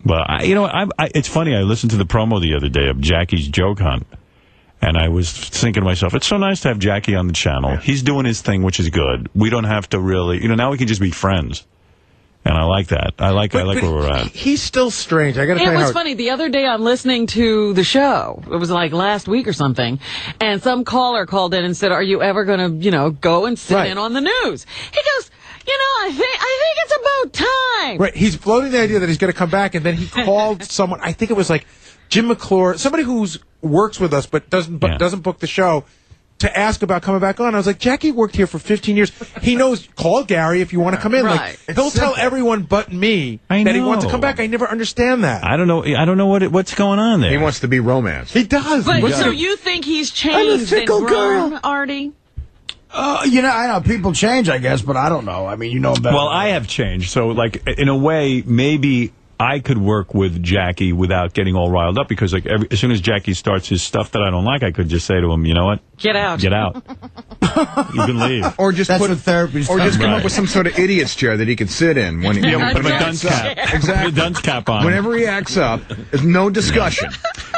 But, you know, it's funny. I listened to the promo the other day of Jackie's Joke Hunt. And I was thinking to myself, it's so nice to have Jackie on the channel. He's doing his thing, which is good. We don't have to really, you know, now we can just be friends. And I like that. I like where we're at. He's still strange. I got to tell you. It was funny. The other day I'm listening to the show. It was like last week or something. And some caller called in and said, are you ever going to, you know, go and sit in on the news? He goes, you know, I think it's about time. Right. He's floating the idea that he's going to come back, and then he called someone. I think it was like Jim McClure, somebody who works with us but doesn't book the show, to ask about coming back on. I was like, Jackie worked here for 15 years. He knows. Call Gary if you want to come in. Right. Like, he'll tell everyone but me that he wants to come back. I never understand that. I don't know what's going on there. He wants to be romance. He does. But so you think he's changed and grown, Artie? You know, I know people change, I guess, but I don't know. I mean, you know better. Well, I have changed. So, like, in a way, maybe I could work with Jackie without getting all riled up, because like as soon as Jackie starts his stuff that I don't like, I could just say to him, you know what? Get out. Get out. You can leave. Or just That's what therapy's Or just come up with some sort of idiot's chair that he can sit in when he put him a dunce cap. Exactly. Put a dunce cap on. Whenever he acts up, there's no discussion.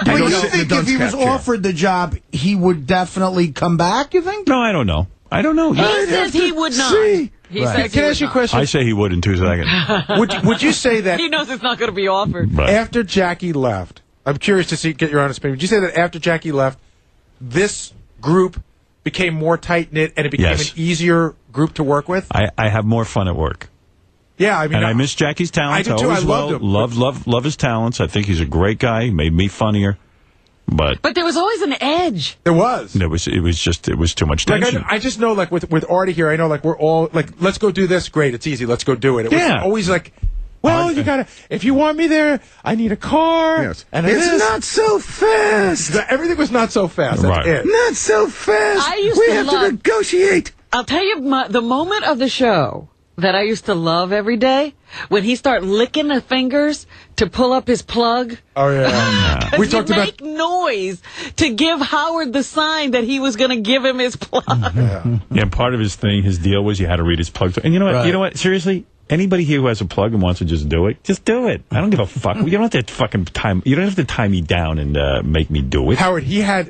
Do you think if he was offered the job, he would definitely come back, you think? No, I don't know. I don't know. He says he would not. He says Can I ask you a question? I say he would in 2 seconds. Would you say that... He knows it's not going to be offered. Right. After Jackie left, I'm curious to get your honest opinion. Would you say that after Jackie left, this group became more tight-knit and it became an easier group to work with? I have more fun at work. Yeah, I mean... And I miss Jackie's talents. I do, too. I loved him. Love his talents. I think he's a great guy. He made me funnier. But there was always an edge. There was. It was too much tension. Like I just know, like with Artie here, I know, like we're all like, let's go do this. Great, it's easy. Let's go do it. It was always like, well, you gotta. If you want me there, I need a car. Yes. And it's not so fast. Everything was not so fast. That's it. Not so fast. We have to negotiate. I'll tell you the moment of the show that I used to love every day, when he started licking the fingers to pull up his plug. Oh, yeah. We talked about... make noise to give Howard the sign that he was going to give him his plug. Yeah, part of his deal was you had to read his plug. And you know what? Right. You know what? Seriously, anybody here who has a plug and wants to just do it, just do it. I don't give a fuck. You don't have to fucking you don't have to tie me down and make me do it. Howard, he had...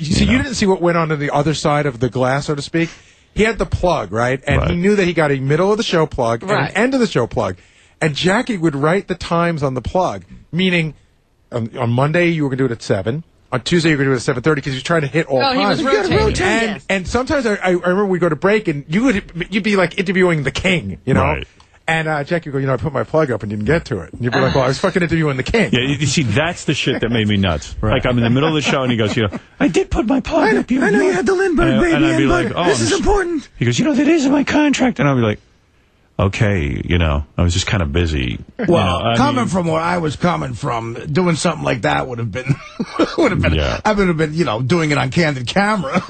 you didn't see what went on the other side of the glass, so to speak? He had the plug, right? And he knew that he got a middle of the show plug and an end of the show plug. And Jackie would write the times on the plug, meaning on Monday you were going to do it at 7. On Tuesday you were going to do it at 7:30 because he was trying to hit all times. He was rotating. And sometimes I remember we'd go to break and you'd be like interviewing the king, you know? Right. And Jackie would go, I put my plug up and didn't get to it. And you'd be like, well, I was fucking interviewing the king. Yeah, you see, that's the shit that made me nuts. Like, I'm in the middle of the show, and he goes, I did put my plug up. I know you had the Lindbergh baby. And I'd be like, this is important. He goes, that is in my contract. And I'd be like, okay, I was just kind of busy. Well, coming from where I was coming from, doing something like that would have been, I would have been, doing it on candid camera.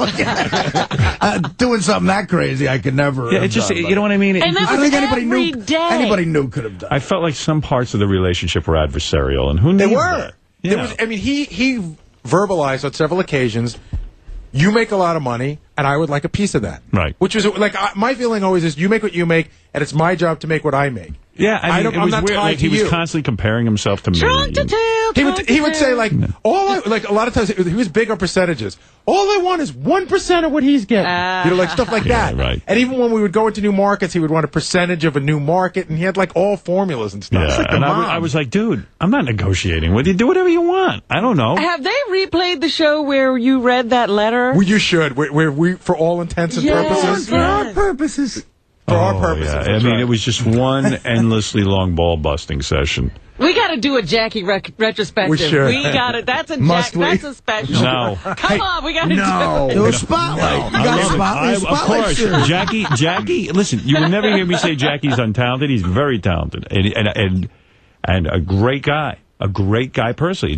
Doing something that crazy, I could never. Yeah, it's just, you know what I mean? And I don't think anybody knew could have done. I felt like some parts of the relationship were adversarial, and who knew? They were. Yeah. He verbalized on several occasions, you make a lot of money, and I would like a piece of that. Right. Which was, like, my feeling always is, you make what you make, and it's my job to make what I make. Yeah, I mean, I'm not weird. tied like, to he was constantly comparing himself to me. He would say, like, a lot of times, he was big on percentages. All I want is 1% of what he's getting. Like, stuff like that. Right. And even when we would go into new markets, he would want a percentage of a new market, and he had, like, all formulas and stuff. Yeah, like and I was like, dude, I'm not negotiating with you. Do whatever you want. I don't know. Have they replayed the show where you read that letter? Well, you should. Where we, for all intents and purposes. For our purposes. For our purposes. Yeah. I mean, it was just one endlessly long ball-busting session. We got to do a Jackie retrospective. We should. We got it. That's a that's a special. No. Come on, we got to do it. Do a spotlight. You got a spotlight. Of course. Jackie, listen, you will never hear me say Jackie's untalented. He's very talented. And a great guy. A great guy personally.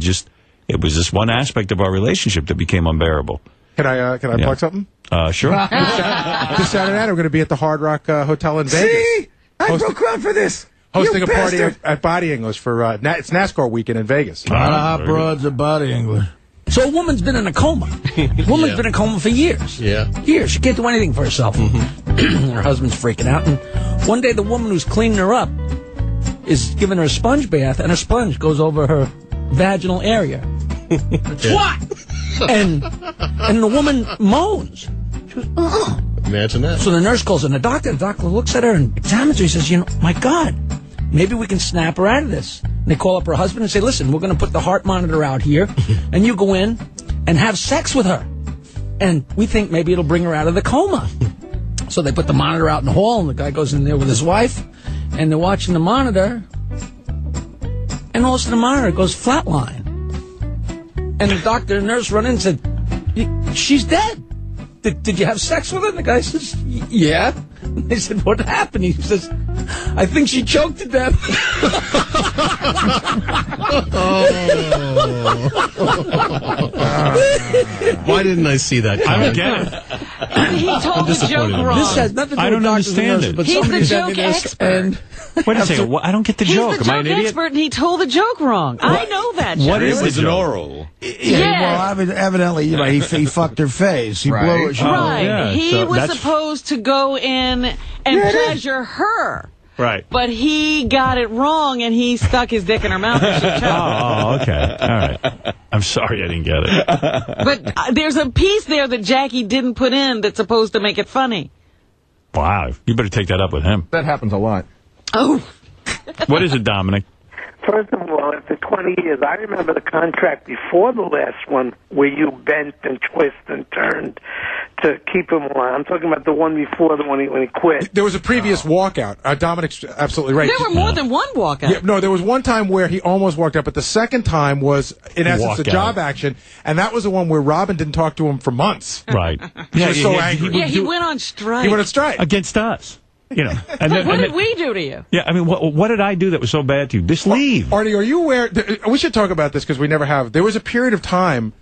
It was this one aspect of our relationship that became unbearable. Can I plug something? Sure. This Saturday night, we're going to be at the Hard Rock Hotel in Vegas. See? I broke ground for this. Hosting a party at Body English for it's NASCAR weekend in Vegas. A lot of hot broads at Body English. So a woman's been in a coma. A woman's been in a coma for years. Yeah. Years. She can't do anything for herself. Her husband's freaking out. And one day the woman who's cleaning her up is giving her a sponge bath, and a sponge goes over her vaginal area. What? And the woman moans. She goes, oh. Imagine that. So the nurse calls in. The doctor looks at her and examines her. He says, my God, maybe we can snap her out of this. And they call up her husband and say, listen, we're going to put the heart monitor out here, and you go in and have sex with her. And we think maybe it'll bring her out of the coma. So they put the monitor out in the hall, and the guy goes in there with his wife, and they're watching the monitor, and all of a sudden the monitor goes flatline. And the doctor and nurse run in and said, she's dead. Did you have sex with her? And the guy says, yeah. And they said, what happened? He says, I think she choked to death. Why didn't I see that? I don't get it. He told the joke wrong. This has nothing to do I don't with doctors and understand nurses, it. but He's the somebody sent me joke this, expert. and Wait a second. I don't get the joke. He's the Am I an joke idiot? expert, and he told the joke wrong. I know that. What Jerry. is It was the an joke? oral. Yes. Well, I mean, evidently, he fucked her face. He blew her. Right. yeah, He so was that's- supposed to go in and pleasure her. Right. But he got it wrong, and he stuck his dick in her mouth and she choked. Oh, okay. All right. I'm sorry I didn't get it. But there's a piece there that Jackie didn't put in that's supposed to make it funny. Wow. You better take that up with him. That happens a lot. Oh. What is it, Dominic? First of all, after 20 years, I remember the contract before the last one where you bent and twisted and turned to keep him alive. I'm talking about the one before the one when he quit. There was a previous walkout. Dominic's absolutely right. There were more than one walkout. Yeah, no, there was one time where he almost walked out, but the second time was, in essence, a Walkout. job action, and that was the one where Robin didn't talk to him for months. Right. He was so angry. Yeah, he went on strike. He went on strike. Against us. You know. And then, What and did then- we do to you? Yeah, I mean, what did I do that was so bad to you? Just leave. Artie, are you aware? We should talk about this because we never have. There was a period of time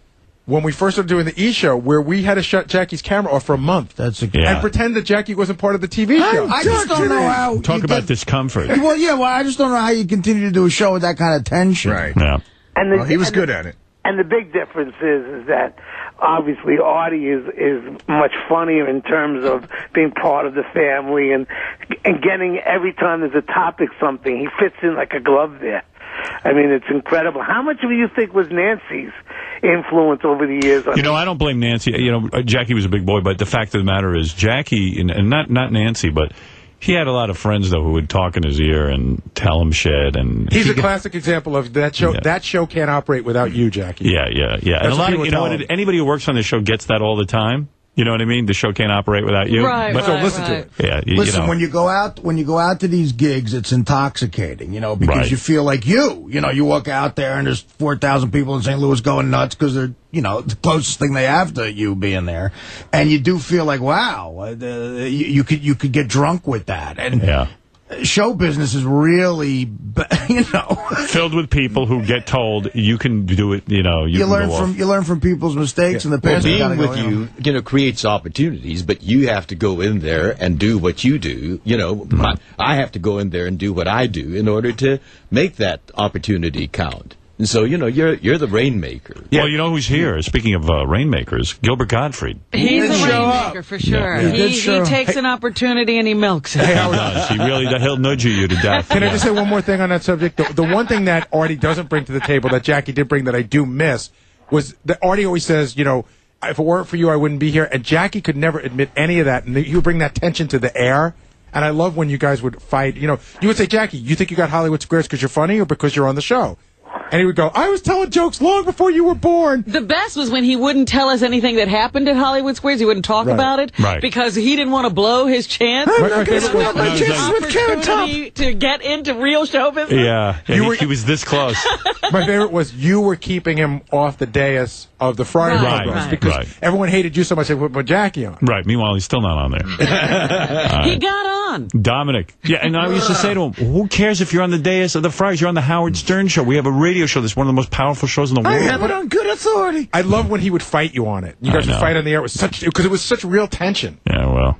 when we first started doing the E! Show where we had to shut Jackie's camera off for a month Yeah. and pretend that Jackie wasn't part of the TV show. I just don't know how. Talk you about get- discomfort. Well, yeah, I just don't know how you continue to do a show with that kind of tension. Right. Yeah. And Well, he was good at it. And the big difference is that obviously Artie is much funnier in terms of being part of the family and getting every time there's a topic something, he fits in like a glove there. I mean, it's incredible. How much do you think was Nancy's influence over the years? You know, I don't blame Nancy. You know, Jackie was a big boy, but the fact of the matter is Jackie, and not Nancy, but he had a lot of friends, though, who would talk in his ear and tell him shit. And He's a classic example of that show. Yeah. That show can't operate without you, Jackie. Yeah. And That's a what lot people of, you know, tell him. anybody who works on the show gets that all the time. You know what I mean? The show can't operate without you. Right, But, So listen to it. Yeah, Listen, you know. when you go out to these gigs, it's intoxicating, because Right. you feel like you walk out there and there's 4,000 people in St. Louis going nuts because they're, the closest thing they have to you being there, and you do feel like, wow, you could get drunk with that, and Yeah. show business is really, Filled with people who get told you can do it. You know, you can you learn from people's mistakes in the Well, past. being with you, creates opportunities, but you have to go in there and do what you do. I have to go in there and do what I do in order to make that opportunity count. And so, you're the rainmaker. Yeah. Well, you know who's here? Speaking of rainmakers, Gilbert Gottfried. He's did a show rainmaker for sure. Yeah. He takes an opportunity and he milks it. He does. He really does. He'll nudge you to death. Can I just say one more thing on that subject? The one thing that Artie doesn't bring to the table that Jackie did bring that I do miss was that Artie always says, if it weren't for you, I wouldn't be here. And Jackie could never admit any of that. And he would bring that tension to the air. And I love when you guys would fight. You would say, Jackie, you think you got Hollywood Squares because you're funny or because you're on the show? And he would go, I was telling jokes long before you were born. The best was when he wouldn't tell us anything that happened at Hollywood Squares. He wouldn't talk about it because he didn't want to blow his chance. My favorite was, Opportunity to get into real show business. Yeah, he was this close. my favorite was you were keeping him off the dais of the Friday Right, roast right. because everyone hated you so much they put Jackie on. Right. Meanwhile, he's still not on there. He got on. Dominic. Yeah, and I used to say to him, who cares if you're on the dais of the Fridays? You're on the Howard Stern show. We have a radio show that's one of the most powerful shows in the world. I have it on good authority. I love when he would fight you on it. You guys would know. fight on the air because it was such real tension. Yeah, well.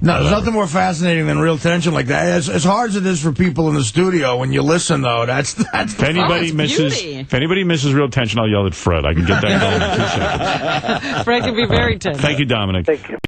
No, there's nothing more fascinating than real tension like that. As hard as it is for people in the studio, when you listen, though, that's If anybody it's misses, beauty. if anybody misses real tension, I'll yell at Fred. I can get that going in 2 seconds. Fred can be very tense. Thank you, Dominic. Thank you.